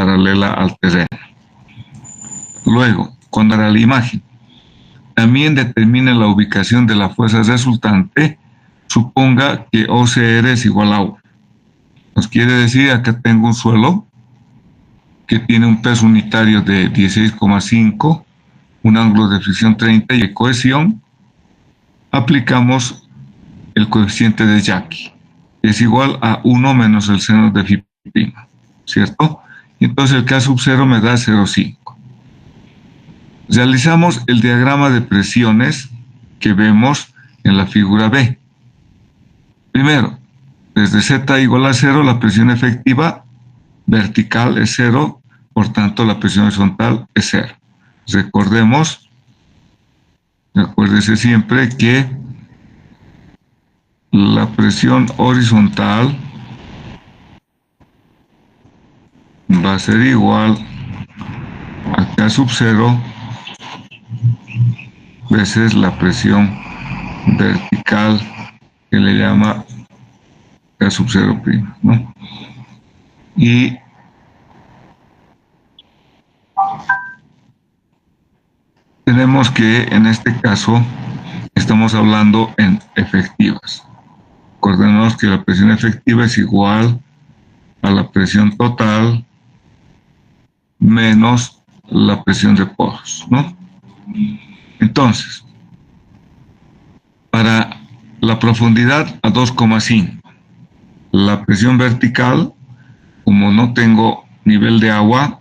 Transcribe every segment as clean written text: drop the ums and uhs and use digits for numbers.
paralela al terreno. Luego, cuando hará la imagen, también determine la ubicación de la fuerza resultante. Suponga que OCR es igual a agua. Nos quiere decir, acá tengo un suelo que tiene un peso unitario de 16,5, un ángulo de fricción 30 y de cohesión. Aplicamos el coeficiente de Jackie, que es igual a 1 menos el seno de phi prima, ¿cierto? Entonces el K sub 0 me da 0,5. Realizamos el diagrama de presiones que vemos en la figura B. Primero, desde Z igual a 0, la presión efectiva vertical es 0, por tanto la presión horizontal es 0. Recuérdese siempre que la presión horizontal va a ser igual a K sub 0 veces la presión vertical, que le llama K sub 0 prima, ¿no? Y tenemos que en este caso estamos hablando en efectivas. Recordemos que la presión efectiva es igual a la presión total menos la presión de poros, ¿no? Entonces, para la profundidad a 2,5, la presión vertical, como no tengo nivel de agua,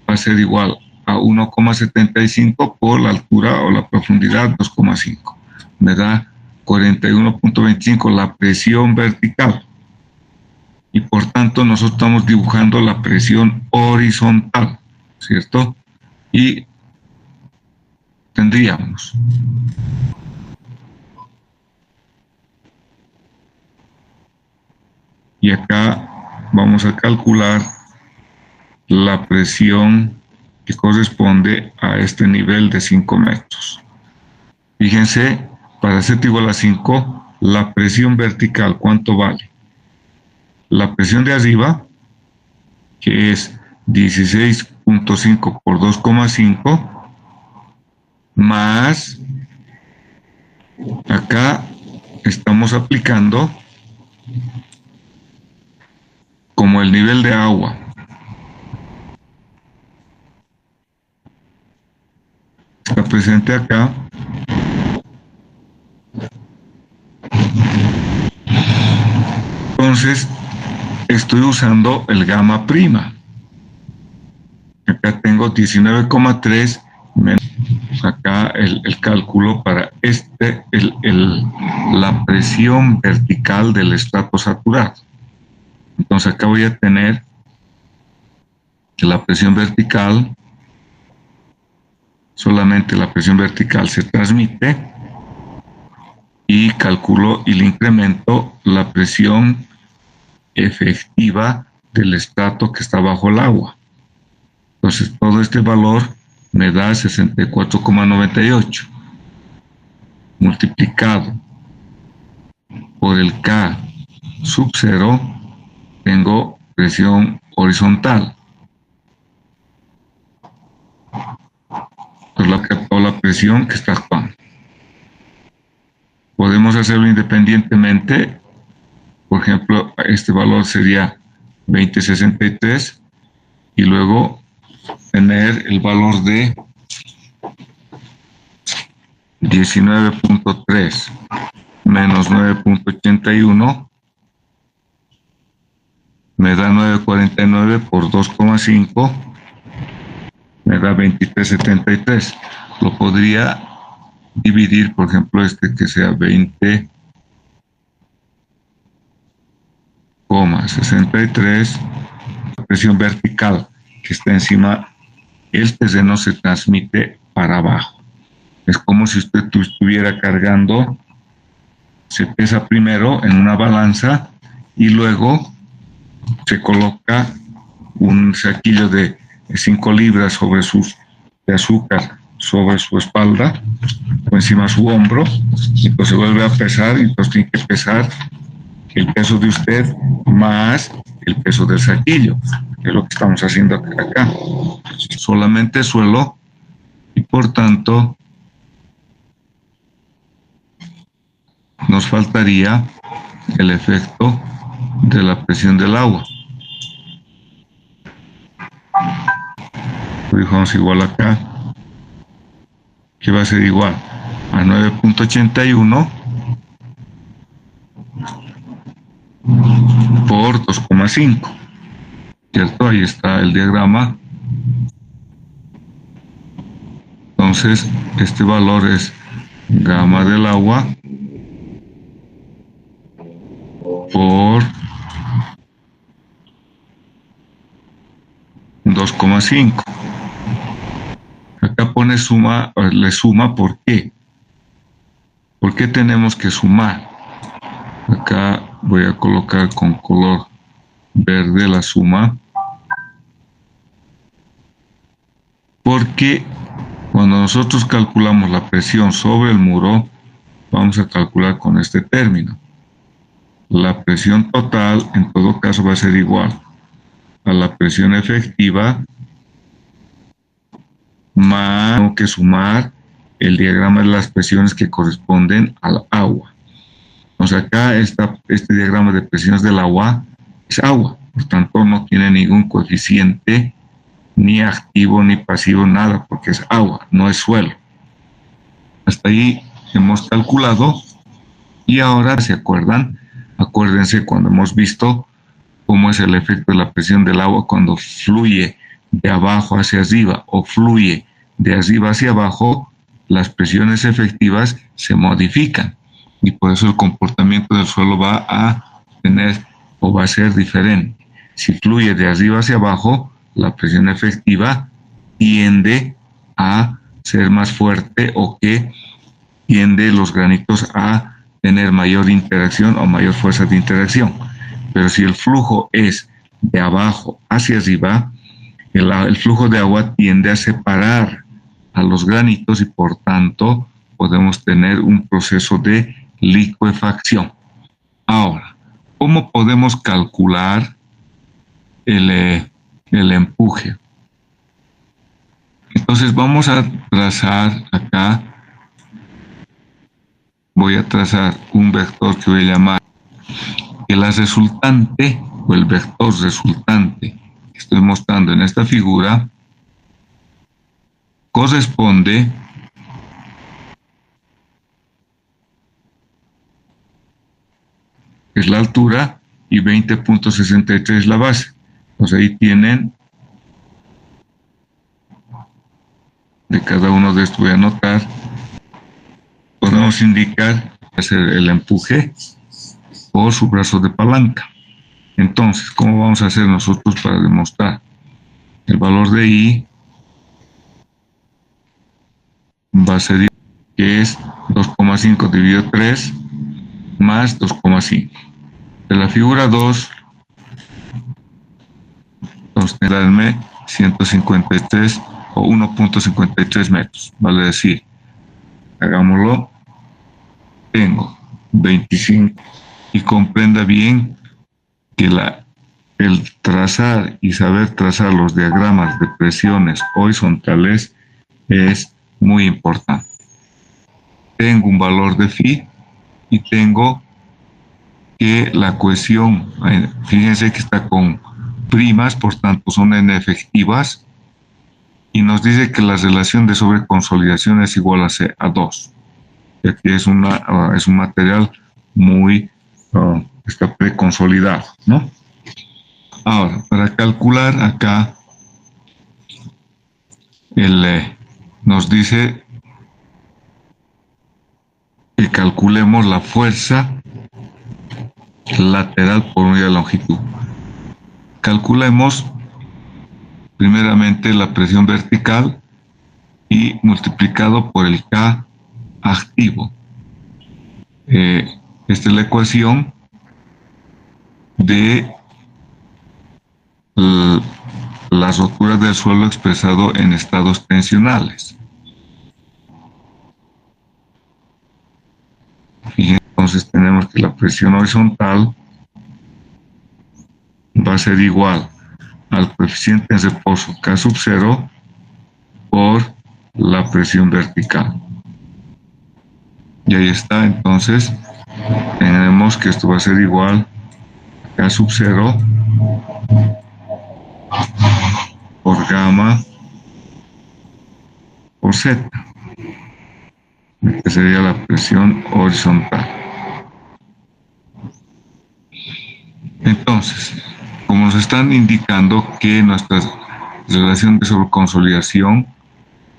va a ser igual a 1,75 por la altura o la profundidad 2,5. Me da 41,25 la presión vertical. Y por tanto nosotros estamos dibujando la presión horizontal, ¿cierto? Y tendríamos y acá vamos a calcular la presión que corresponde a este nivel de 5 metros. Fíjense, para Z igual a 5, la presión vertical, ¿cuánto vale? La presión de arriba, que es 16,5 por 2,5, más acá estamos aplicando como el nivel de agua. Está presente acá. Entonces, estoy usando el gamma prima. Acá tengo 19,3 menos acá el cálculo para la presión vertical del estrato saturado. Entonces acá voy a tener que la presión vertical, solamente la presión vertical se transmite, y calculo y le incremento la presión efectiva del estrato que está bajo el agua. Entonces todo este valor me da 64,98 multiplicado por el K sub 0, tengo presión horizontal. Toda la presión que está actuando. Podemos hacerlo independientemente. Por ejemplo, este valor sería 20,63 y luego tener el valor de 19,3 menos 9,81 me da 9,49 por 2,5, me da 23,73. Lo podría dividir, por ejemplo, que sea 20,63, la presión vertical que está encima, el terreno se transmite para abajo. Es como si usted estuviera cargando, se pesa primero en una balanza y luego se coloca un saquillo de 5 libras de azúcar sobre su espalda o encima de su hombro, y pues se vuelve a pesar, y entonces tiene que pesar el peso de usted más el peso del saquillo. es lo que estamos haciendo acá. Solamente suelo y por tanto nos faltaría el efecto de la presión del agua. Lo dejamos igual acá, que va a ser igual a 9.81 por 2,5, ¿cierto? Ahí está el diagrama. Entonces, este valor es gamma del agua por 2,5. Acá pone suma, le suma, ¿por qué? ¿Por qué tenemos que sumar? Acá voy a colocar con color verde la suma, porque cuando nosotros calculamos la presión sobre el muro, vamos a calcular con este término. La presión total, en todo caso, va a ser igual a la presión efectiva más, tengo que sumar el diagrama de las presiones que corresponden al agua. Entonces acá este diagrama de presiones del agua es agua, por tanto no tiene ningún coeficiente ni activo ni pasivo, nada, porque es agua, no es suelo. Hasta ahí hemos calculado y ahora, ¿se acuerdan? Acuérdense cuando hemos visto cómo es el efecto de la presión del agua cuando fluye de abajo hacia arriba o fluye de arriba hacia abajo, las presiones efectivas se modifican y por eso el comportamiento del suelo va a tener o va a ser diferente. Si fluye de arriba hacia abajo, la presión efectiva tiende a ser más fuerte o que tiende los granitos a tener mayor interacción o mayor fuerza de interacción. Pero si el flujo es de abajo hacia arriba, el flujo de agua tiende a separar a los granitos y por tanto podemos tener un proceso de licuefacción. Ahora, ¿cómo podemos calcular el empuje? Entonces vamos a trazar acá, voy a trazar un vector que voy a llamar que la resultante o el vector resultante que estoy mostrando en esta figura corresponde es la altura y 20.63 la base. Pues ahí tienen de cada uno de estos voy a anotar. Podemos indicar el empuje por su brazo de palanca. Entonces, ¿cómo vamos a hacer nosotros para demostrar? El valor de I va a ser que es 2,5 dividido 3 más 2,5. De la figura 2, entonces darme 153 o 1.53 metros, vale decir, hagámoslo, tengo 25 y comprenda bien que el trazar y saber trazar los diagramas de presiones horizontales es muy importante. Tengo un valor de phi y tengo que la cohesión, fíjense que está con primas, por tanto son n efectivas, y nos dice que la relación de sobreconsolidación es igual a 2, ya que es un material muy, está preconsolidado, ¿no? Ahora, para calcular acá, nos dice que calculemos la fuerza lateral por unidad de longitud. Calculemos primeramente la presión vertical y multiplicado por el K activo. Esta es la ecuación de las roturas del suelo expresado en estados tensionales. Y entonces tenemos que la presión horizontal va a ser igual al coeficiente en reposo K sub 0 por la presión vertical. Y ahí está, entonces tenemos que esto va a ser igual a K sub 0 por gamma por Z, que sería la presión horizontal. Entonces, como nos están indicando que nuestra relación de sobreconsolidación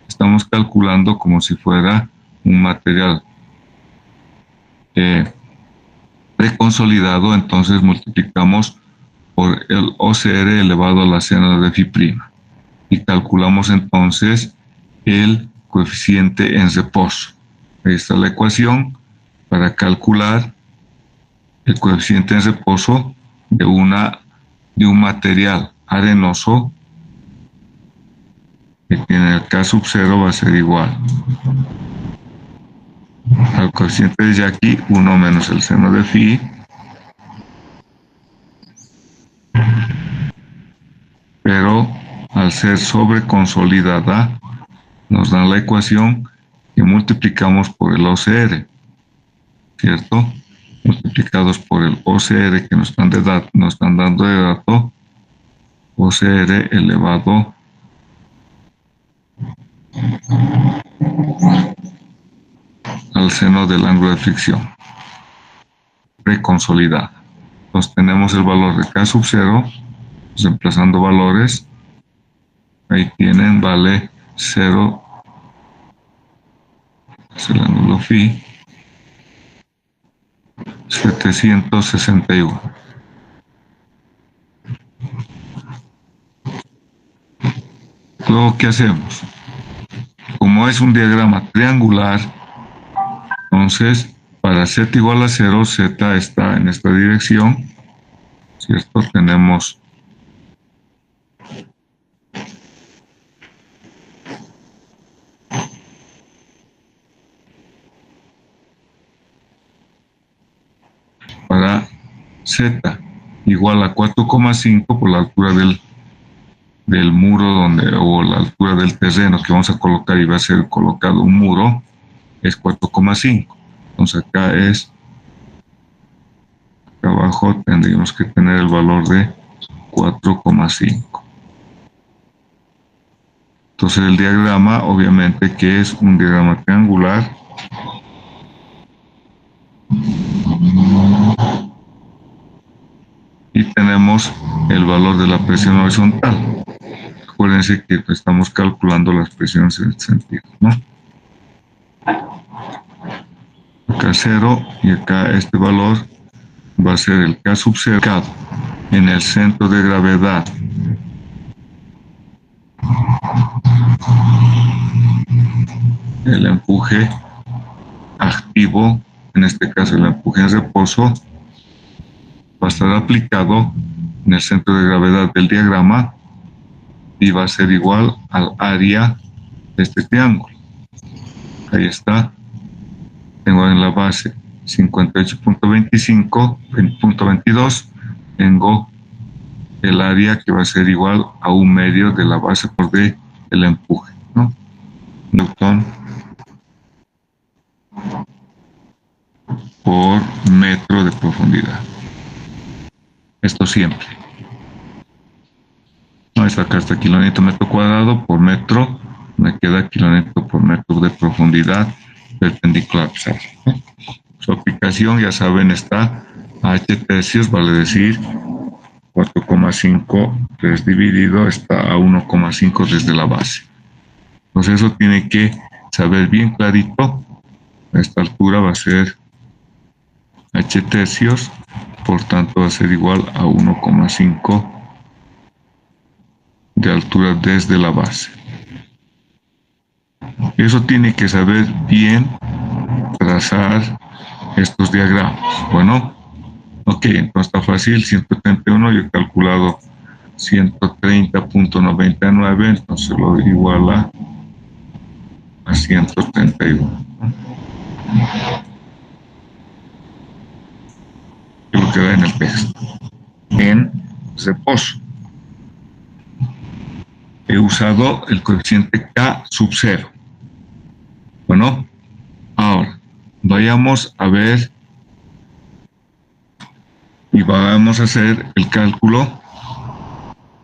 estamos calculando como si fuera un material preconsolidado, entonces multiplicamos por el OCR elevado a la seno de φ' y calculamos entonces el coeficiente en reposo. Ahí está la ecuación para calcular el coeficiente en reposo de un material arenoso que en el K sub 0 va a ser igual al coeficiente de Jackie 1 menos el seno de φ, pero al ser sobreconsolidada nos dan la ecuación que multiplicamos por el OCR, ¿cierto? Multiplicados por el OCR que nos están dando de dato, OCR elevado al seno del ángulo de fricción preconsolidada. Entonces tenemos el valor de K sub 0, reemplazando valores, ahí tienen, vale 0, es el ángulo φ, 761. Luego, ¿qué hacemos? Como es un diagrama triangular, entonces para z igual a 0, z está en esta dirección, ¿cierto? Tenemos para z igual a 4,5 por la altura del muro o la altura del terreno que vamos a colocar y va a ser colocado un muro, es 4,5. Entonces acá abajo tendríamos que tener el valor de 4,5. Entonces el diagrama, obviamente que es un diagrama triangular, y tenemos el valor de la presión horizontal. Acuérdense que estamos calculando las presiones en el sentido, ¿no? Acá 0 y acá este valor va a ser el K sub 0 en el centro de gravedad. El empuje activo, en este caso el empuje en reposo, va a estar aplicado en el centro de gravedad del diagrama y va a ser igual al área de este triángulo. Ahí está. Tengo en la base 58.25.22. Tengo el área que va a ser igual a 1/2 de la base por D del empuje, ¿no? Newton por metro de profundidad. Esto siempre. No, acá está kilonewton metro cuadrado por metro. Me queda kilonewton por metro de profundidad perpendicular. Su aplicación, ya saben, está a H tercios, vale decir 4,5 dividido está a 1,5 desde la base. Entonces eso tiene que saber bien clarito. A esta altura va a ser H tercios, por tanto va a ser igual a 1,5 de altura desde la base. Eso tiene que saber bien trazar estos diagramas. Bueno, ok, entonces está fácil, 131, yo he calculado 130.99, entonces lo iguala a 131. Es lo que da en el texto. En reposo. he usado el coeficiente K sub 0. Bueno, ahora vayamos a ver y vamos a hacer el cálculo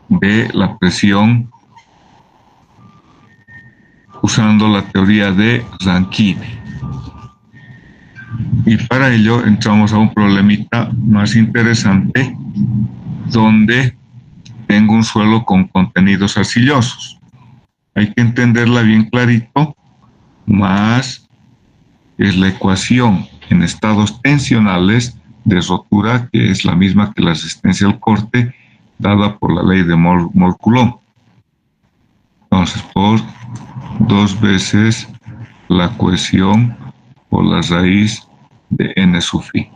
de la presión usando la teoría de Rankine. Y para ello entramos a un problemita más interesante donde tengo un suelo con contenidos arcillosos. Hay que entenderla bien clarito, más es la ecuación en estados tensionales de rotura, que es la misma que la resistencia al corte dada por la ley de Moll-Coulomb. Entonces, por 2 veces la cohesión por la raíz de n sub phi.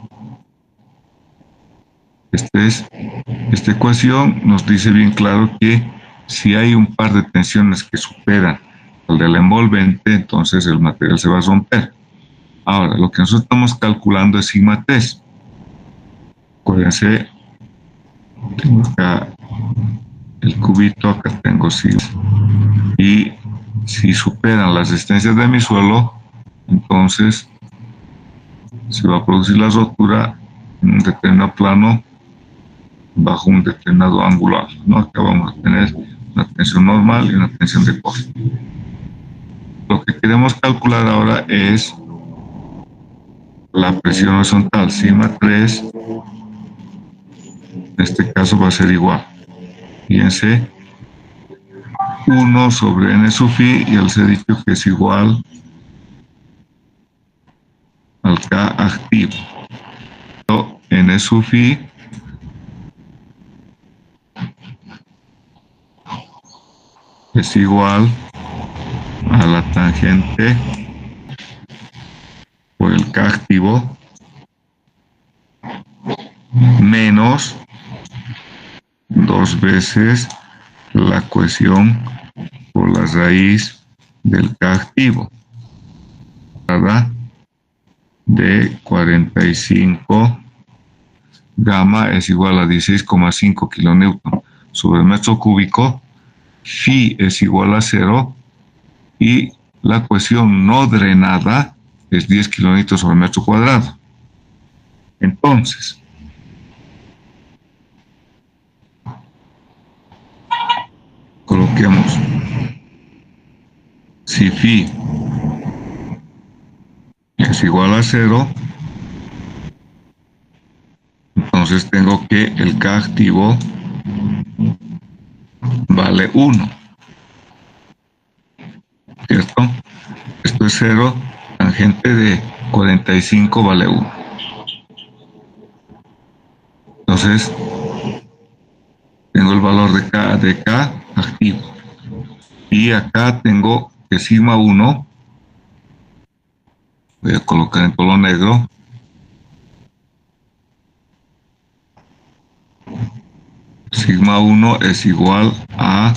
Esta ecuación nos dice bien claro que si hay un par de tensiones que superan al del envolvente, entonces el material se va a romper. Ahora, lo que nosotros estamos calculando es sigma 3. Acuérdense, tengo acá el cubito, acá tengo sigma. Y si superan las resistencias de mi suelo, entonces se va a producir la rotura en un determinado plano bajo un determinado ángulo, ¿no? Acá vamos a tener una tensión normal y una tensión de corte. Lo que queremos calcular ahora es la presión horizontal, sigma 3, en este caso va a ser igual, fíjense, 1 sobre n sub phi, y les he dicho que es igual al K activo. N sub phi es igual a la tangente por el K activo menos 2 veces la cohesión por la raíz del K activo, ¿verdad? De 45 gamma es igual a 16,5 kilonewton sobre el metro cúbico. Phi es igual a 0 y la cohesión no drenada es 10 kilonewton sobre metro cuadrado. Entonces, coloquemos si phi es igual a 0, entonces tengo que el K activo vale 1, ¿cierto? Esto es 0, tangente de 45 vale 1. Entonces, tengo el valor de K activo. Y acá tengo que sigma 1, voy a colocar en color negro, sigma 1 es igual a,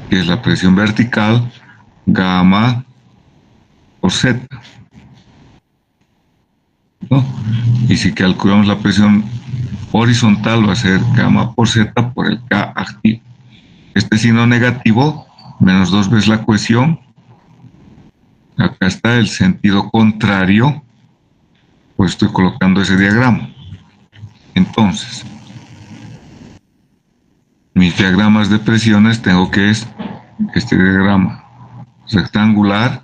que es la presión vertical, gamma por Z, ¿no? Y si calculamos la presión horizontal va a ser gamma por Z por el K activo. Este signo negativo, menos 2 veces la cohesión. Acá está el sentido contrario, pues estoy colocando ese diagrama. Entonces, mis diagramas de presiones tengo que es este diagrama rectangular.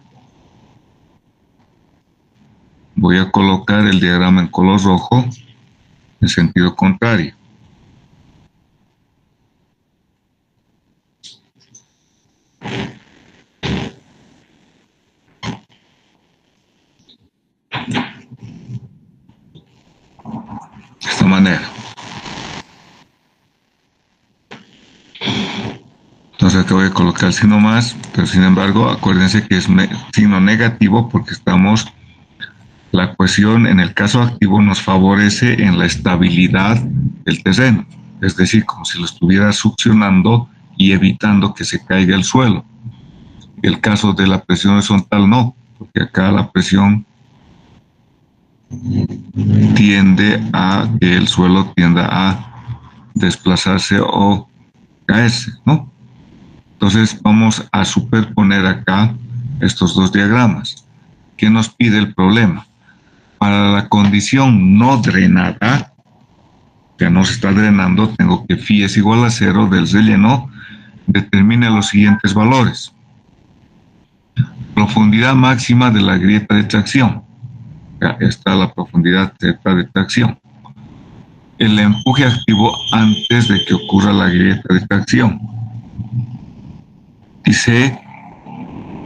Voy a colocar el diagrama en color rojo en sentido contrario. De esta manera. Entonces acá voy a colocar el signo más, pero sin embargo acuérdense que es signo negativo porque estamos, la cohesión en el caso activo nos favorece en la estabilidad del terreno, es decir, como si lo estuviera succionando y evitando que se caiga el suelo. El caso de la presión horizontal no, porque acá la presión tiende a que el suelo tienda a desplazarse o caerse, ¿no? Entonces vamos a superponer acá estos dos diagramas. ¿Qué nos pide el problema? Para la condición no drenada, que no se está drenando, tengo que phi es igual a 0 del relleno, determine los siguientes valores. Profundidad máxima de la grieta de tracción. Acá está la profundidad Z de tracción. El empuje activo antes de que ocurra la grieta de tracción. Y C,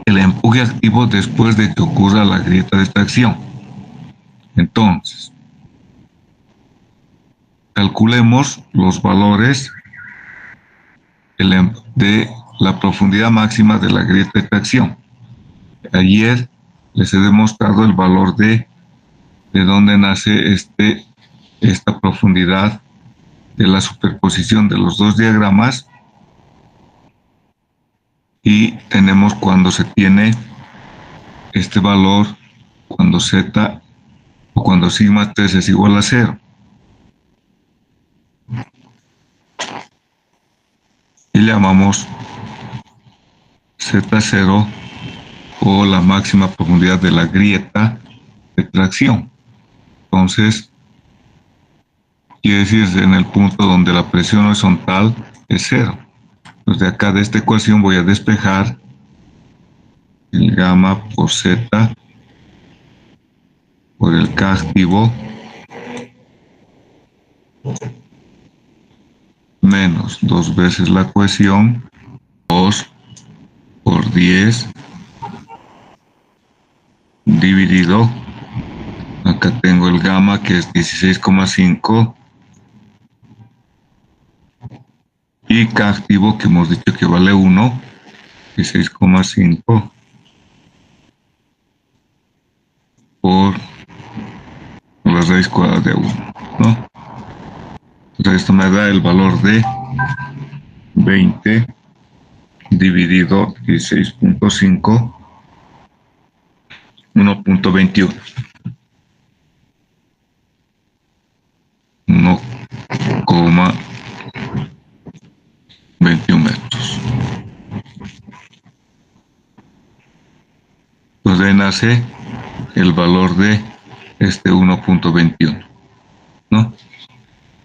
el empuje activo después de que ocurra la grieta de tracción. Entonces, calculemos los valores de la profundidad máxima de la grieta de tracción. Ayer les he demostrado el valor de dónde nace esta profundidad de la superposición de los dos diagramas, y tenemos cuando se tiene este valor, cuando z o cuando sigma 3 es igual a 0. Y llamamos Z0 o la máxima profundidad de la grieta de tracción. Entonces, quiere decir en el punto donde la presión horizontal es 0. Entonces, de acá de esta ecuación voy a despejar el gamma por Z por el K activo menos 2 veces la cohesión, 2 por 10 dividido, acá tengo el gamma que es 16,5 y K activo que hemos dicho que vale 1, 16,5 por la raíz cuadrada de 1, ¿no? Entonces esto me da el valor de 20 dividido 16.5, 1.21. 1,21 metros. Entonces ahí nace el valor de 1.21, ¿no?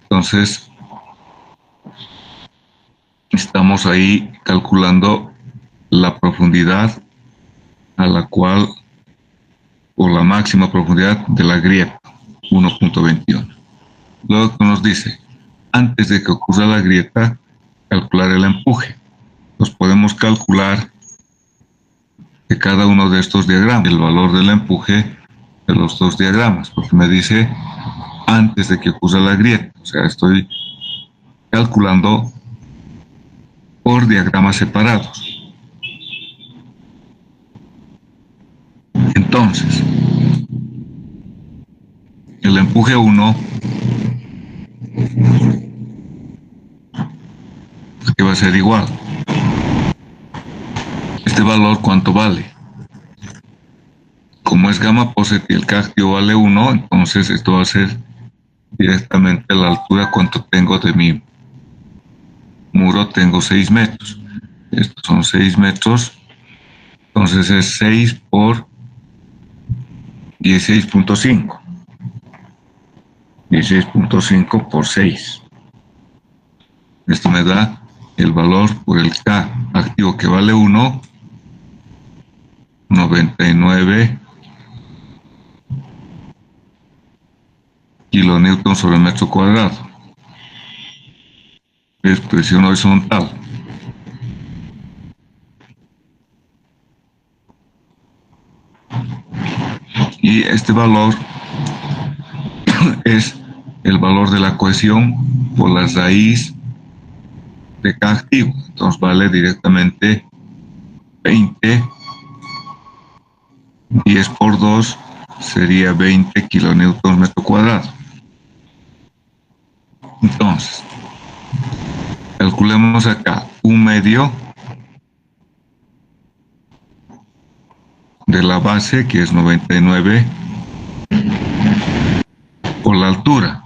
Entonces estamos ahí calculando la profundidad a la cual, o la máxima profundidad de la grieta, 1.21. Luego nos dice, antes de que ocurra la grieta, calcular el empuje. Entonces podemos calcular de cada uno de estos diagramas el valor del empuje de los dos diagramas, porque me dice antes de que ocurra la grieta. O sea, estoy calculando por diagramas separados. Entonces, el empuje 1, que va a ser igual. Este valor, ¿cuánto vale? Como es gamma por z y el K activo vale 1, entonces esto va a ser directamente la altura. ¿Cuánto tengo de mi muro? Tengo 6 metros. Estos son 6 metros. Entonces es 6 por 16.5. 16.5 por 6. Esto me da el valor por el K activo que vale 1, 99 kilonewton sobre metro cuadrado. Es presión horizontal. Y este valor es el valor de la cohesión por la raíz de K activo. Entonces vale directamente 20. 10 por 2 sería 20 kilonewton metro cuadrado. Entonces, calculemos acá 1/2 de la base, que es 99, por la altura.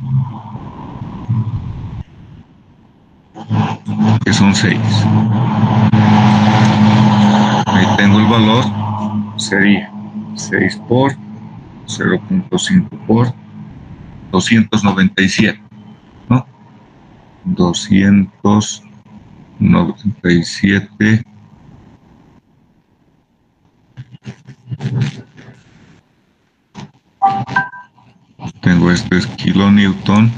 que son 6. Ahí tengo el valor, sería 6 por 0.5 por 297, ¿no? 297 tengo este es kilonewton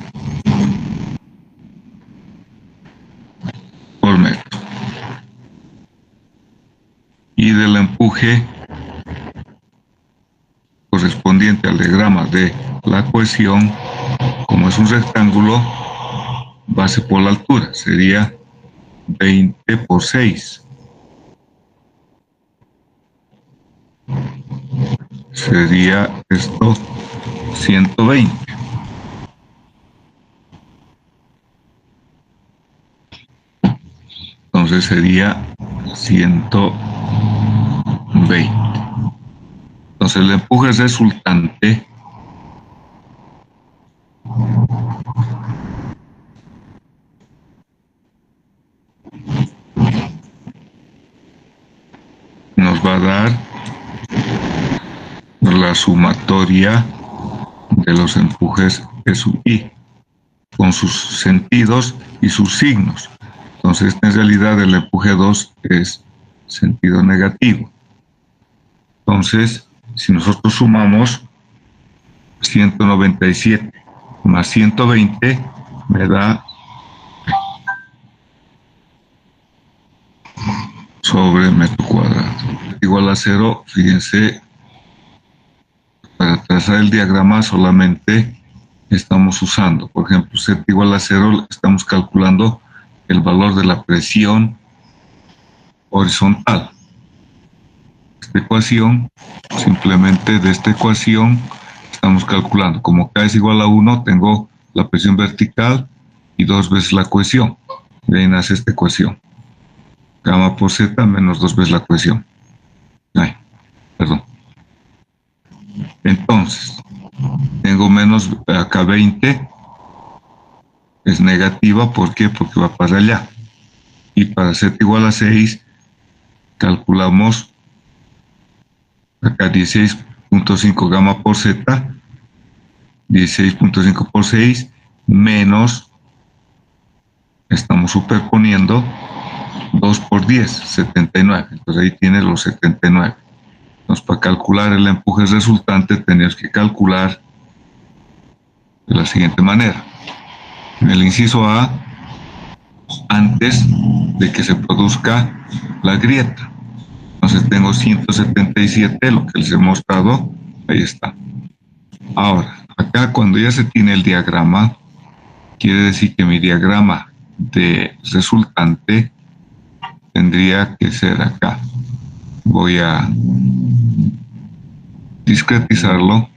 por metro. Y del empuje correspondiente al diagrama de la cohesión, como es un rectángulo, base por la altura, sería 20 por 6. Sería esto 120. Entonces sería 120. Entonces el empuje resultante nos va a dar la sumatoria de los empujes E sub I, con sus sentidos y sus signos. Entonces, en realidad, el empuje 2 es sentido negativo. Entonces, si nosotros sumamos 197 más 120, me da sobre metro cuadrado. Igual a 0, fíjense, para trazar el diagrama solamente estamos usando, por ejemplo, Z igual a 0, estamos calculando el valor de la presión horizontal. Esta ecuación, simplemente de esta ecuación, estamos calculando, como K es igual a 1, tengo la presión vertical y 2 veces la cohesión. De ahí nace esta ecuación. Gamma por Z menos 2 veces la cohesión. Ay, perdón. Entonces, tengo menos acá 20, es negativa, ¿por qué? Porque va para allá. Y para Z igual a 6, calculamos acá 16.5 gamma por Z, 16.5 por 6, menos, estamos superponiendo 2 por 10, 79. Entonces ahí tiene los 79. Entonces, para calcular el empuje resultante, tenemos que calcular de la siguiente manera. En el inciso A, antes de que se produzca la grieta. Entonces tengo 177, lo que les he mostrado, ahí está. Ahora, acá cuando ya se tiene el diagrama, quiere decir que mi diagrama de resultante tendría que ser acá. Voy a discretizarlo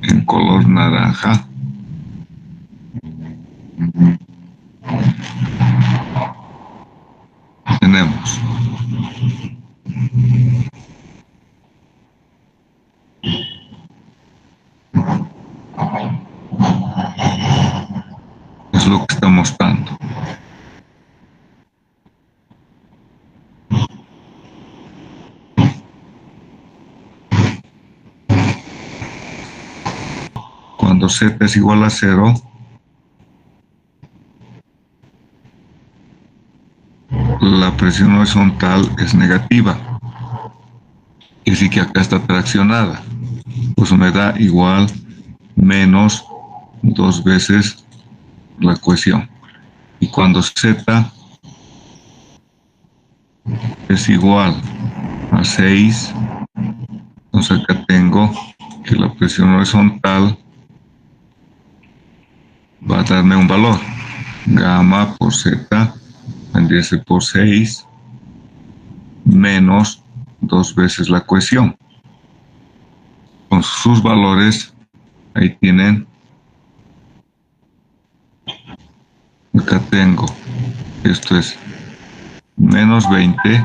en color naranja. Tenemos es lo que está mostrando. Cuando Z es igual a 0, la presión horizontal es negativa. Quiere decir que acá está traccionada. Pues me da igual menos 2 veces la cohesión. Y cuando Z es igual a 6, entonces acá tengo que la presión horizontal va a darme un valor. Gamma por Z vendría a ser por 6 menos 2 veces la cohesión. Con sus valores, ahí tienen. Acá tengo, esto es menos 20.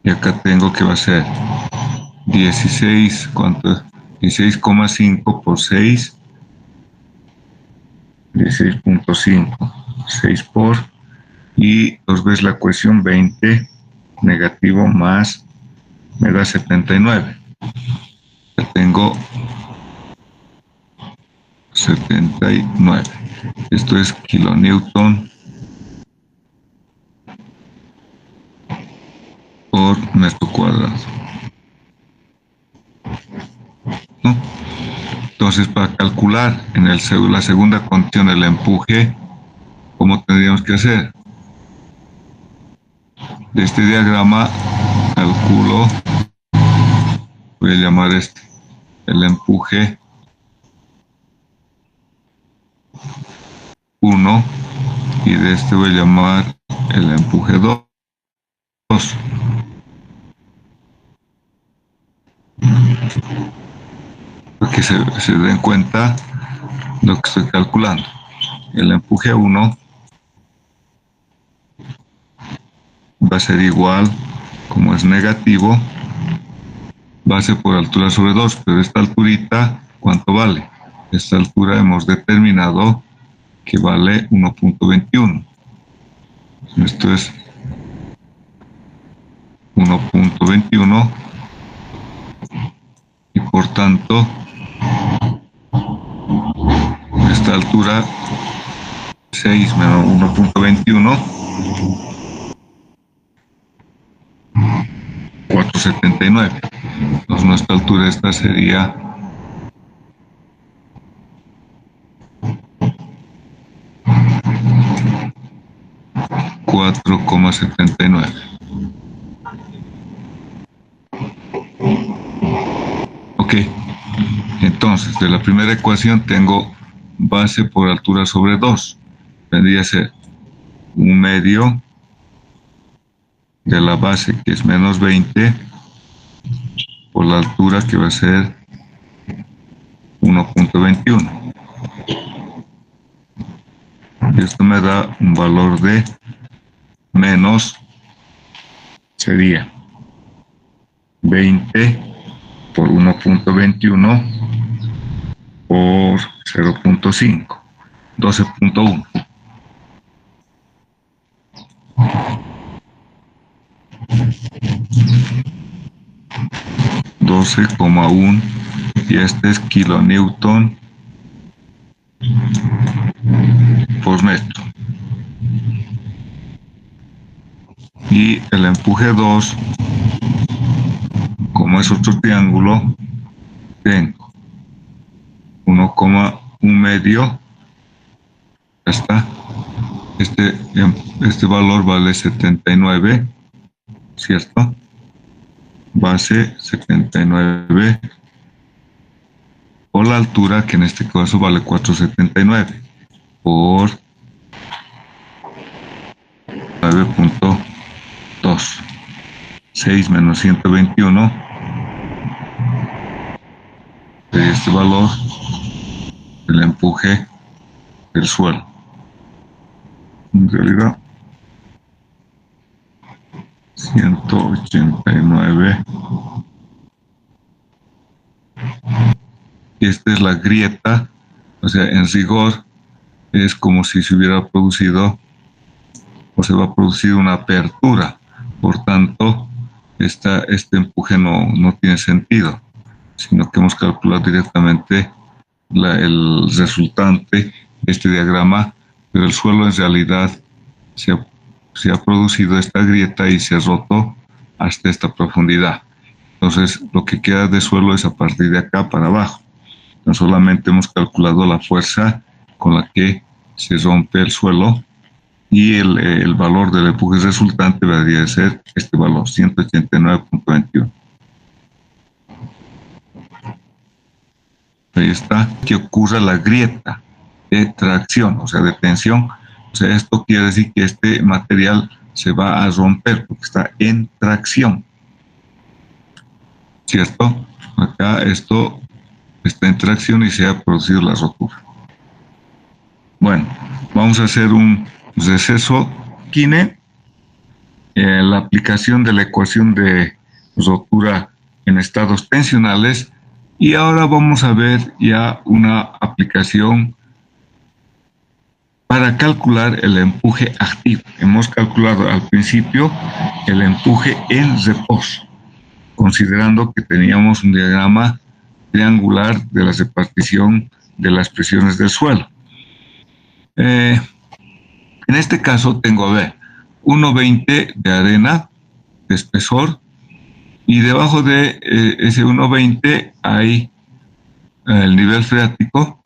Y acá tengo que va a ser 16, ¿cuánto? 16,5 por 6. 16.5, 6 por, y 2 veces la ecuación 20 negativo más me da 79. Tengo 79. Esto es kilonewton por metro cuadrado, ¿no? Entonces, para calcular en la segunda condición el empuje, ¿cómo tendríamos que hacer? De este diagrama calculo, voy a llamar el empuje 1, y de este voy a llamar el empuje 2. Para que se den cuenta lo que estoy calculando. El empuje 1 va a ser igual, como es negativo, base por altura sobre 2, pero esta alturita, ¿cuánto vale? Esta altura hemos determinado que vale 1.21. Esto es 1.21, y por tanto esta altura 6 menos 1.21, 479. Entonces nuestra altura esta sería 4,79. Ok, entonces de la primera ecuación tengo base por altura sobre 2. Vendría a ser 1/2 de la base, que es menos 20, por la altura, que va a ser 1.21. Esto me da un valor de menos, sería 20 por 1.21 por 0.5, 12.1. $12,1, y este es kilonewton por metro. Y el empuje 2, como es otro triángulo, tengo 1,1, ya está. Este valor vale 79, ¿cierto? Base 79 por la altura, que en este caso vale 479, por 9.2. 6 menos 121 de este valor del empuje del suelo. En realidad 189. Esta es la grieta, o sea, en rigor es como si se hubiera producido o se va a producir una apertura. Por tanto, este empuje no tiene sentido, sino que hemos calculado directamente el resultante de este diagrama, pero el suelo en realidad se ha producido esta grieta y se ha roto hasta esta profundidad. Entonces, lo que queda de suelo es a partir de acá para abajo. No solamente hemos calculado la fuerza con la que se rompe el suelo, y el valor del empuje resultante debería ser este valor, 189.21. Ahí está, que ocurra la grieta de tracción, o sea, de tensión. O sea, esto quiere decir que este material se va a romper porque está en tracción, ¿cierto? Acá esto está en tracción y se ha producido la rotura. Bueno, vamos a hacer un receso kine. La aplicación de la ecuación de rotura en estados tensionales, y ahora vamos a ver ya una aplicación para calcular el empuje activo. Hemos calculado al principio el empuje en reposo, considerando que teníamos un diagrama triangular de la repartición de las presiones del suelo. En este caso tengo, 1,20 de arena de espesor, y debajo de ese 1,20 hay el nivel freático,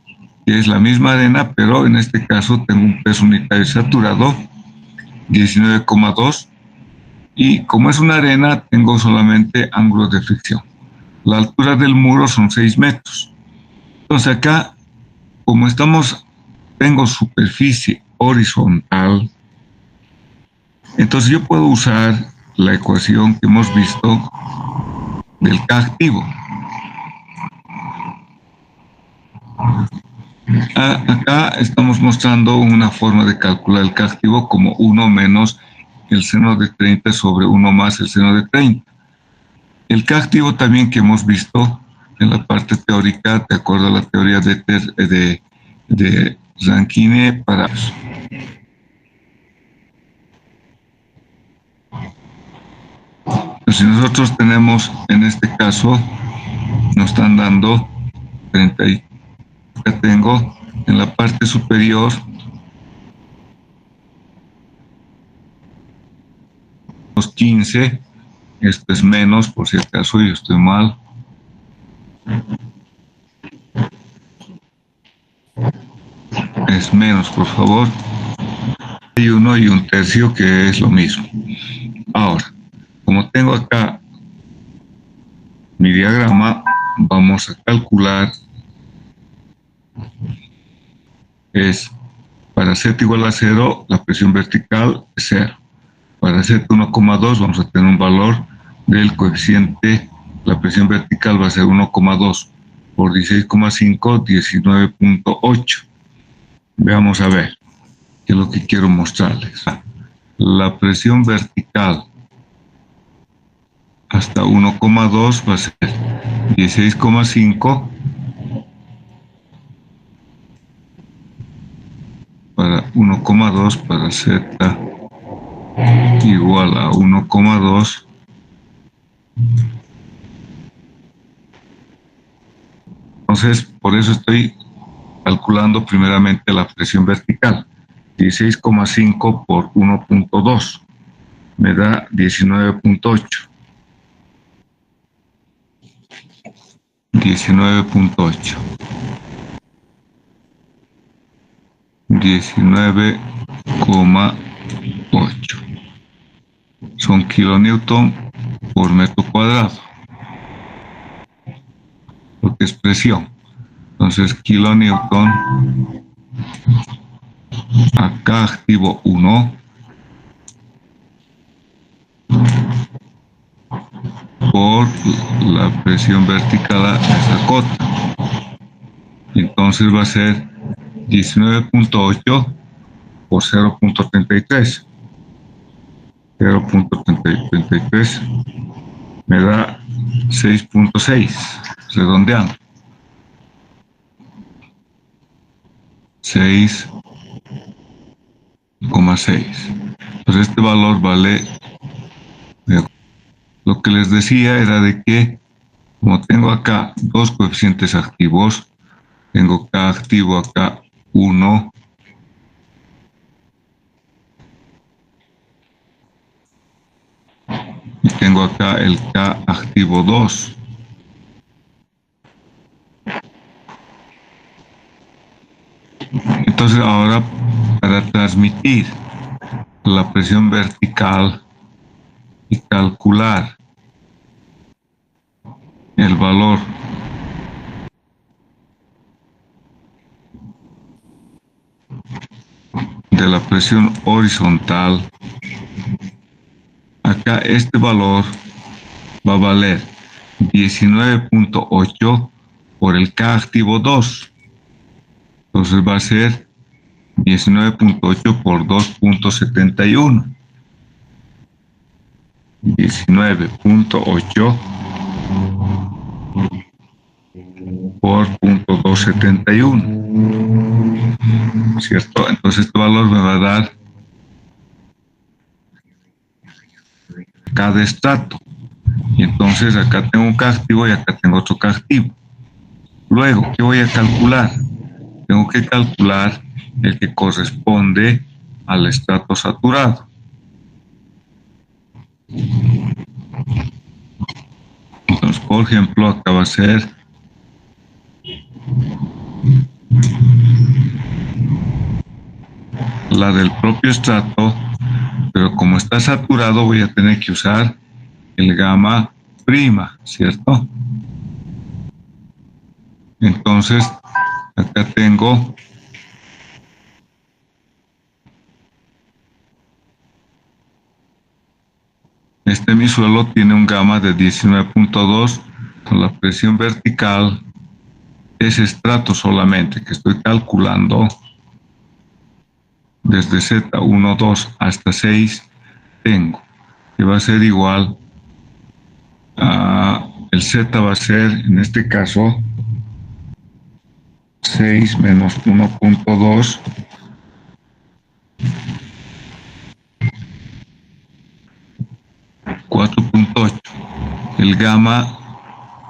que es la misma arena, pero en este caso tengo un peso unitario saturado, 19,2, y como es una arena, tengo solamente ángulos de fricción. La altura del muro son 6 metros. Entonces acá, como tengo superficie horizontal, entonces yo puedo usar la ecuación que hemos visto del K activo. Acá estamos mostrando una forma de calcular el K activo como 1 menos el seno de 30 sobre 1 más el seno de 30. El K activo también que hemos visto en la parte teórica, de acuerdo a la teoría de Rankine para eso. Si nosotros tenemos, en este caso, nos están dando 30. Acá tengo en la parte superior los 15. Esto es menos, por si acaso yo estoy mal. Es menos, por favor. Hay 1 y 1/3, que es lo mismo. Ahora, como tengo acá mi diagrama, vamos a calcular, para z igual a 0, la presión vertical es 0. Para z 1,2 vamos a tener un valor del coeficiente, la presión vertical va a ser 1,2 por 16,5, 19,8. Veamos a ver qué es lo que quiero mostrarles. La presión vertical hasta 1,2 va a ser 16,5 para 1,2 para z igual a 1,2 Entonces, por eso estoy calculando primeramente la presión vertical. 16,5 por 1,2 me da 19,8. 19,8. 19,8. Son kilonewton por metro cuadrado, porque es presión. Entonces, kilonewton acá activo 1 por la presión vertical a esa cota. Entonces va a ser 19,8 por 0,33. 0,33 me da 6,6, redondeando. 6,6. Pues este valor vale. Lo que les decía era de que, como tengo acá dos coeficientes activos, tengo K activo acá 1 y tengo acá el K activo 2. Entonces ahora, para transmitir la presión vertical y calcular el valor de la presión horizontal, acá este valor va a valer 19,8 por el K activo 2. Entonces va a ser 19,8 por 2,71. 19,8 por 0,271. ¿cierto? Entonces este valor me va a dar cada estrato. Y entonces acá tengo un K-activo y acá tengo otro K-activo. Luego, ¿qué voy a calcular? Tengo que calcular el que corresponde al estrato saturado. Entonces, por ejemplo, acá va a ser la del propio estrato, pero como está saturado voy a tener que usar el gamma prima, ¿cierto? Entonces, acá tengo mi suelo tiene un gamma de 19.2 con la presión vertical, es estrato solamente, que estoy calculando desde Z1, 2 hasta 6, tengo, que va a ser igual a, el Z va a ser, en este caso, 6 menos 1.2 4.8. El gamma,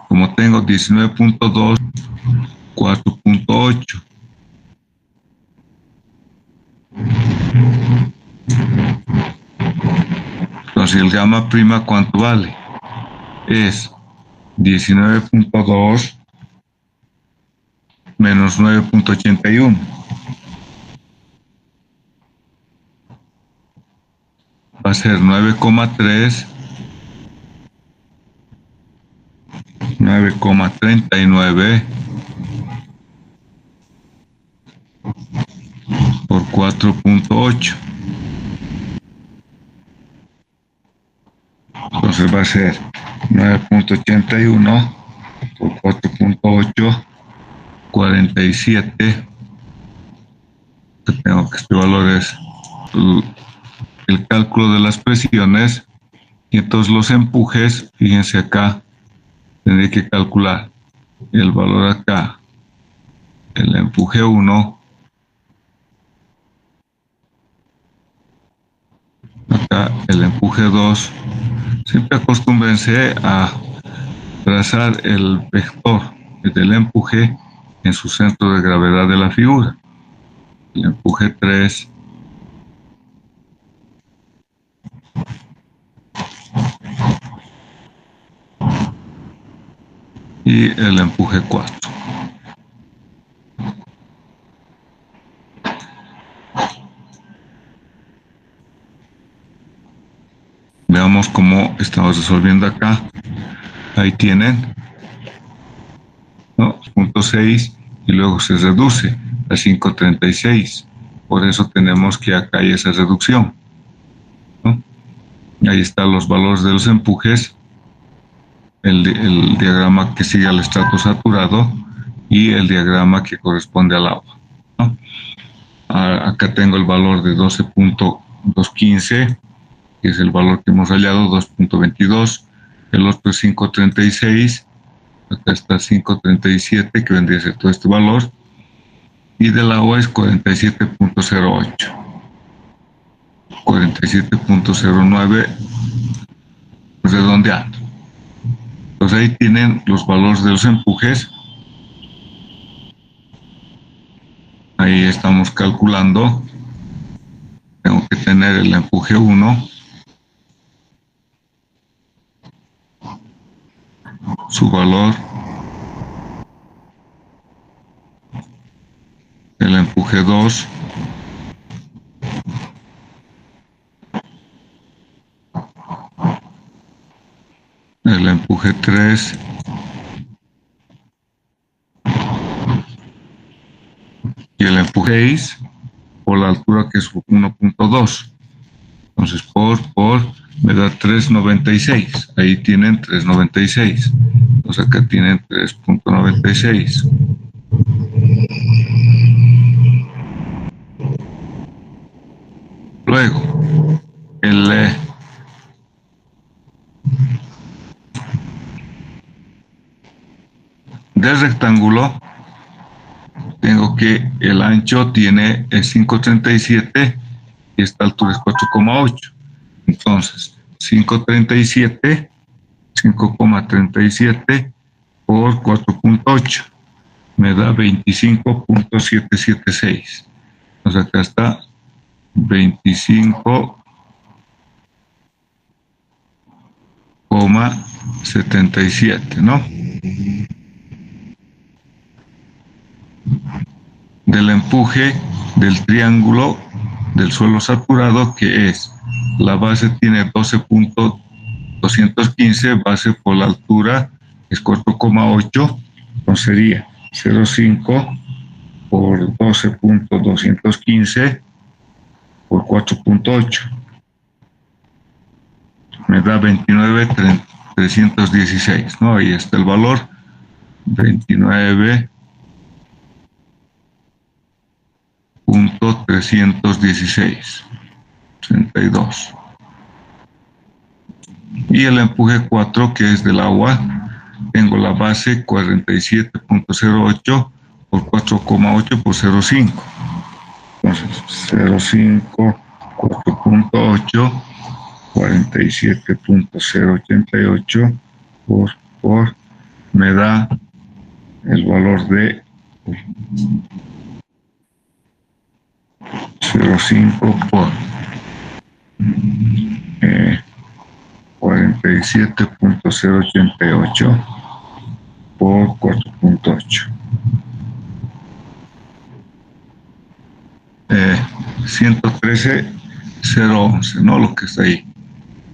como tengo 19.2, 4.8. Entonces el gamma prima, ¿cuánto vale? Es 19.2 menos 9.81. Va a ser 9,3, 9,39 por 4.8. Entonces va a ser 9.81 por 4.8, 47. Tengo que este valor es el cálculo de las presiones, y entonces los empujes, fíjense acá, tendré que calcular el valor acá, el empuje 1, acá el empuje 2. Siempre acostúmbrense a trazar el vector del empuje en su centro de gravedad de la figura. El empuje 3, y el empuje 4. Veamos cómo estamos resolviendo acá. Ahí tienen, ¿no? 0.6 y luego se reduce a 5.36. Por eso tenemos que acá hay esa reducción, ¿no? Ahí están los valores de los empujes, el diagrama que sigue al estrato saturado y el diagrama que corresponde al agua, ¿no? Acá tengo el valor de 12.215, que es el valor que hemos hallado, 2.22, el otro es 5.36, acá está 5.37, que vendría a ser todo este valor, y del agua es 47.08, 47.09, redondeando. Entonces ahí tienen los valores de los empujes. Ahí estamos calculando. Tengo que tener el empuje 1, su valor, el empuje 2, el empuje 3, y el empuje 6 por la altura, que es 1.2. Entonces me da 3.96. Ahí tienen 3.96. Entonces acá tienen 3.96. Luego, del rectángulo tengo tengo que el ancho tiene 5,37 y esta altura es 4,8. Entonces, 5,37 por 4,8 me da 25,776. Entonces acá está 25,77, ¿no? Del empuje del triángulo del suelo saturado, que es la base tiene 12,215, base por la altura es 4,8, entonces sería 0,5 por 12,215 por 4,8 me da 29,316, ¿no? Ahí está el valor, 29,316, 32. Y el empuje 4, que es del agua, tengo la base 47,08 por 4,8 por 0,5. Entonces, 0,5, 4,8, 47,088 por me da el valor de 0,5 por 47,088 por 4,8. 113,011, ¿no? Lo que está ahí.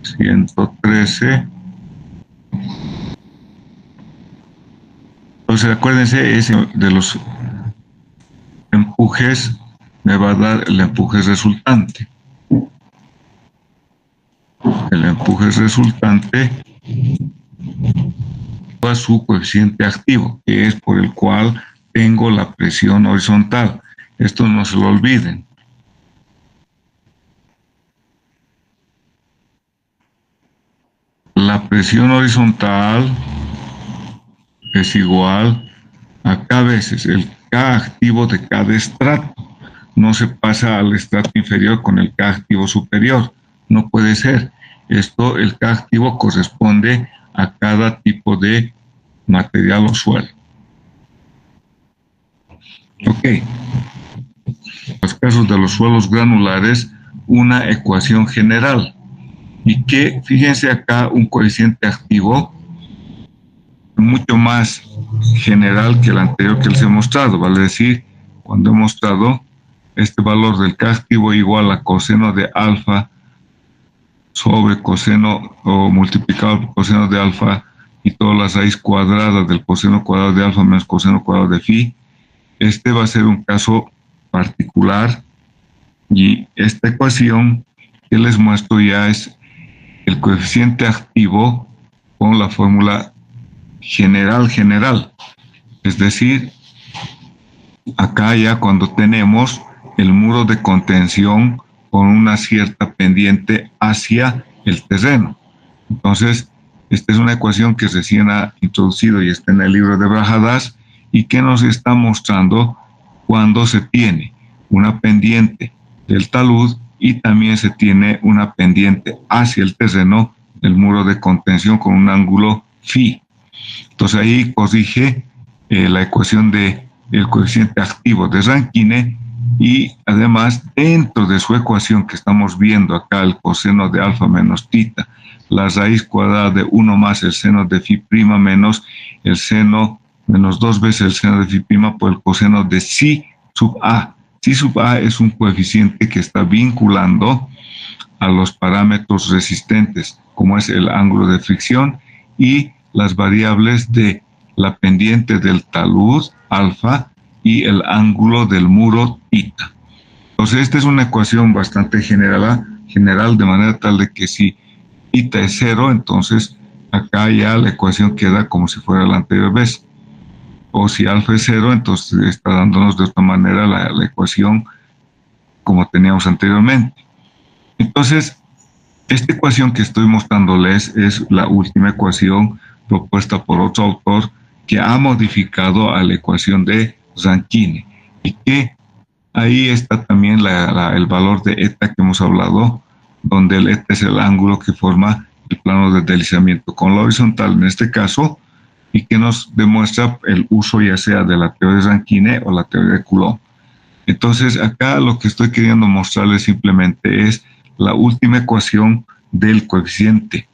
113. Entonces, acuérdense, ese de los empujes me va a dar el empuje resultante. El empuje resultante a su coeficiente activo, que es por el cual tengo la presión horizontal. Esto no se lo olviden. La presión horizontal es igual a K veces el K activo de cada estrato. No se pasa al estrato inferior con el K activo superior. No puede ser. Esto, el K activo corresponde a cada tipo de material o suelo. Ok. En los casos de los suelos granulares, una ecuación general. Y que, fíjense acá, un coeficiente activo mucho más general que el anterior que les he mostrado. Vale decir, cuando he mostrado este valor del K activo igual a coseno de alfa sobre coseno o multiplicado por coseno de alfa y toda la raíz cuadrada del coseno cuadrado de alfa menos coseno cuadrado de phi. Este va a ser un caso particular y esta ecuación que les muestro ya es el coeficiente activo con la fórmula general. Es decir, acá ya cuando tenemos el muro de contención con una cierta pendiente hacia el terreno. Entonces, esta es una ecuación que recién ha introducido y está en el libro de Brajadas y que nos está mostrando cuando se tiene una pendiente del talud y también se tiene una pendiente hacia el terreno del muro de contención con un ángulo phi. Entonces ahí corrige la ecuación del coeficiente activo de Rankine y además dentro de su ecuación que estamos viendo acá, el coseno de alfa menos tita, la raíz cuadrada de 1 más el seno de phi prima menos el seno menos 2 veces el seno de phi prima por el coseno de psi sub a. Psi sub a es un coeficiente que está vinculando a los parámetros resistentes, como es el ángulo de fricción y las variables de la pendiente del talud, alfa, y el ángulo del muro, tita. Entonces, esta es una ecuación bastante general, de manera tal de que si tita es 0, entonces acá ya la ecuación queda como si fuera la anterior vez. O si alfa es 0, entonces está dándonos de otra manera la ecuación como teníamos anteriormente. Entonces, esta ecuación que estoy mostrándoles es la última ecuación propuesta por otro autor que ha modificado a la ecuación de Rankine. y que ahí está también el valor de eta que hemos hablado, donde el eta es el ángulo que forma el plano de deslizamiento con la horizontal en este caso, y que nos demuestra el uso ya sea de la teoría de Rankine o la teoría de Coulomb. Entonces acá lo que estoy queriendo mostrarles simplemente es la última ecuación del coeficiente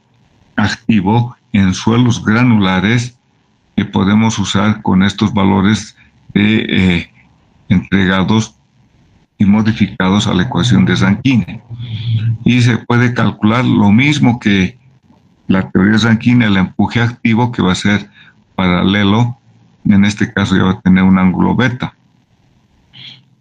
activo en suelos granulares que podemos usar con estos valores entregados y modificados a la ecuación de Rankine. Y se puede calcular lo mismo que la teoría de Rankine, el empuje activo que va a ser paralelo, en este caso ya va a tener un ángulo beta.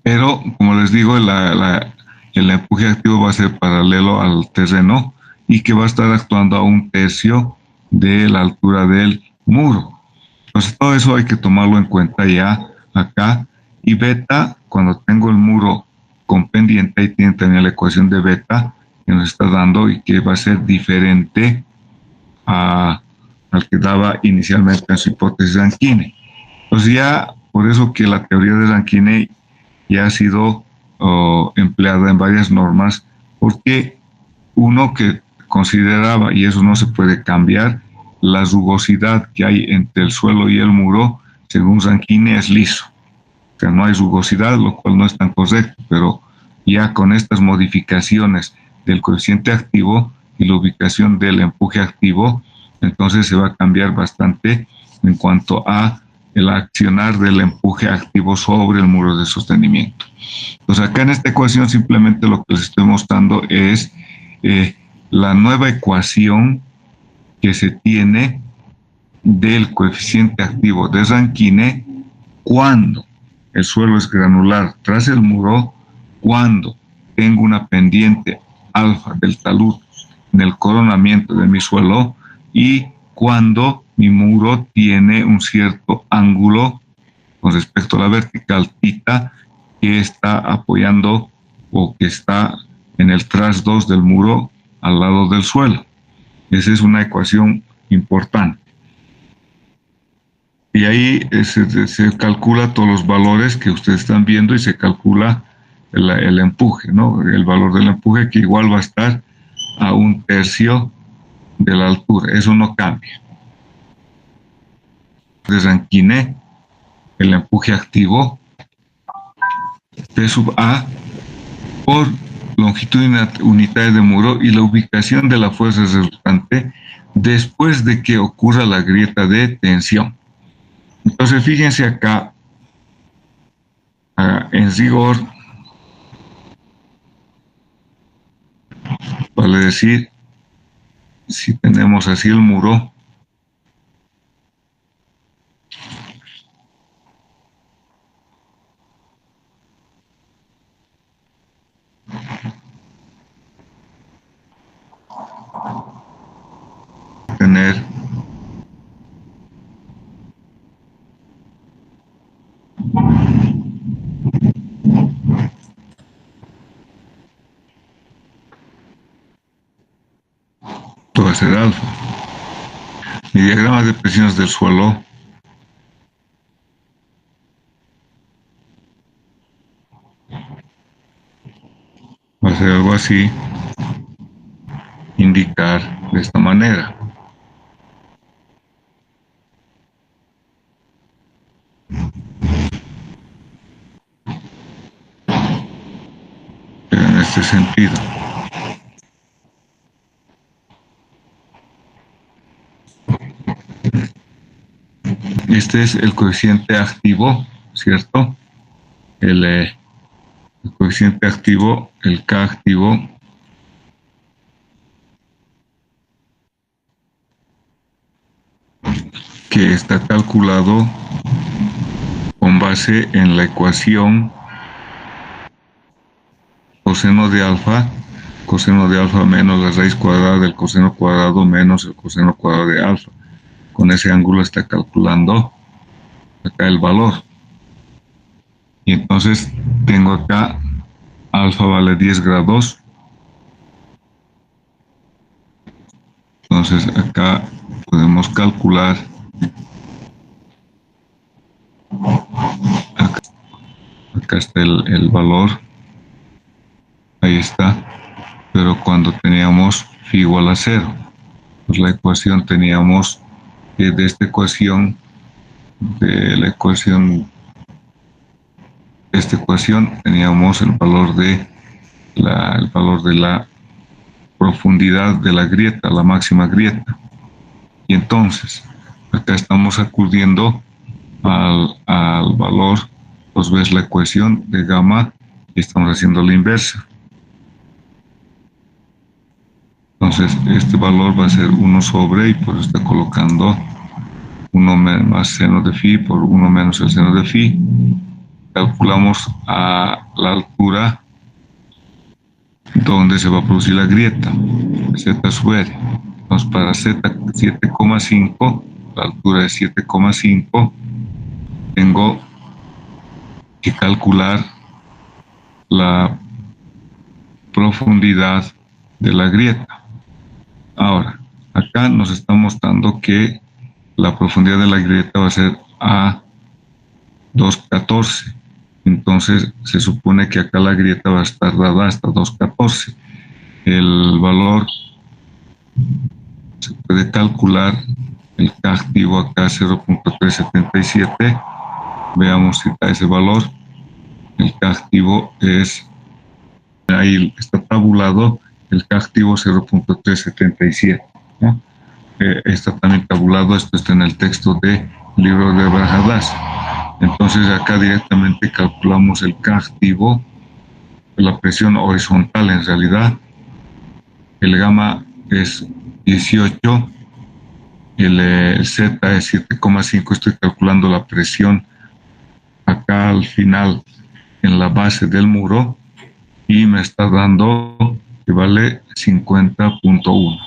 Pero, como les digo, el empuje activo va a ser paralelo al terreno y que va a estar actuando a 1/3 de la altura del muro. Entonces, todo eso hay que tomarlo en cuenta ya acá. Y beta, cuando tengo el muro con pendiente, ahí tiene también la ecuación de beta que nos está dando y que va a ser diferente al que daba inicialmente en su hipótesis de Rankine. Entonces ya, por eso que la teoría de Rankine ya ha sido empleada en varias normas, porque uno que consideraba, y eso no se puede cambiar, la rugosidad que hay entre el suelo y el muro, según Rankine, es liso. O sea, no hay rugosidad, lo cual no es tan correcto, pero ya con estas modificaciones del coeficiente activo y la ubicación del empuje activo, entonces se va a cambiar bastante en cuanto a el accionar del empuje activo sobre el muro de sostenimiento. Entonces acá en esta ecuación simplemente lo que les estoy mostrando es la nueva ecuación que se tiene del coeficiente activo de Rankine cuando el suelo es granular tras el muro, cuando tengo una pendiente alfa del talud en el coronamiento de mi suelo y cuando mi muro tiene un cierto ángulo con respecto a la vertical θ que está apoyando o que está en el tras 2 del muro al lado del suelo. Esa es una ecuación importante. Y ahí se calcula todos los valores que ustedes están viendo y se calcula el empuje, ¿no? El valor del empuje que igual va a estar a 1/3 de la altura. Eso no cambia. De Rankine, el empuje activo P sub A por longitud unitaria de muro y la ubicación de la fuerza resultante después de que ocurra la grieta de tensión. Entonces, fíjense acá, en rigor, vale decir, si tenemos así el muro, tener esto va a ser alfa. Mi diagrama de presiones del suelo va a ser algo así, indicar de esta manera. Pero en este sentido. Este es el coeficiente activo, ¿cierto? El coeficiente activo, el K activo, que está calculado con base en la ecuación coseno de alfa menos la raíz cuadrada del coseno cuadrado menos el coseno cuadrado de alfa. Con ese ángulo está calculando acá el valor. Y entonces tengo acá alfa vale 10 grados. Entonces acá podemos calcular acá acá está el valor, ahí está, pero cuando teníamos phi igual a 0, pues la ecuación teníamos que de esta ecuación, de esta ecuación teníamos el valor de la profundidad de la grieta, la máxima grieta. Y entonces, acá estamos acudiendo al valor, pues ves la ecuación de gamma y estamos haciendo la inversa. Entonces, este valor va a ser 1 sobre, y por eso está colocando 1 más seno de phi por 1 menos el seno de phi. Calculamos a la altura donde se va a producir la grieta, z sub r. Entonces, para z 7,5, la altura es 7,5, tengo que calcular la profundidad de la grieta. Ahora, acá nos está mostrando que la profundidad de la grieta va a ser a 2,14. Entonces, se supone que acá la grieta va a estar dada hasta 2,14. El valor se puede calcular, el K activo acá 0.377. Veamos si está ese valor. El K activo es, ahí está tabulado, el K activo 0.377, ¿no? Está también tabulado, esto está en el texto del libro de Brajadas. Entonces acá directamente calculamos el K activo, la presión horizontal en realidad. El gamma es 18, el Z es 7,5, estoy calculando la presión acá al final en la base del muro y me está dando que vale 50.1.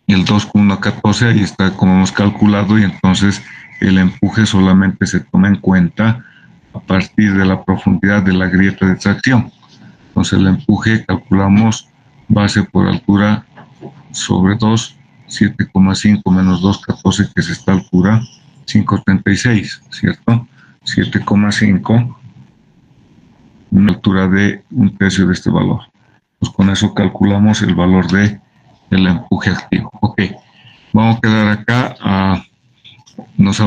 Y el 2,14 ahí está como hemos calculado, y entonces el empuje solamente se toma en cuenta a partir de la profundidad de la grieta de tracción. Entonces el empuje calculamos base por altura sobre 2, 7,5 menos 2,14, que es esta altura, 5,36, ¿cierto? 7,5, una altura de 1/3 de este valor. Pues con eso calculamos el valor de el empuje activo. Ok, vamos a quedar acá. Nos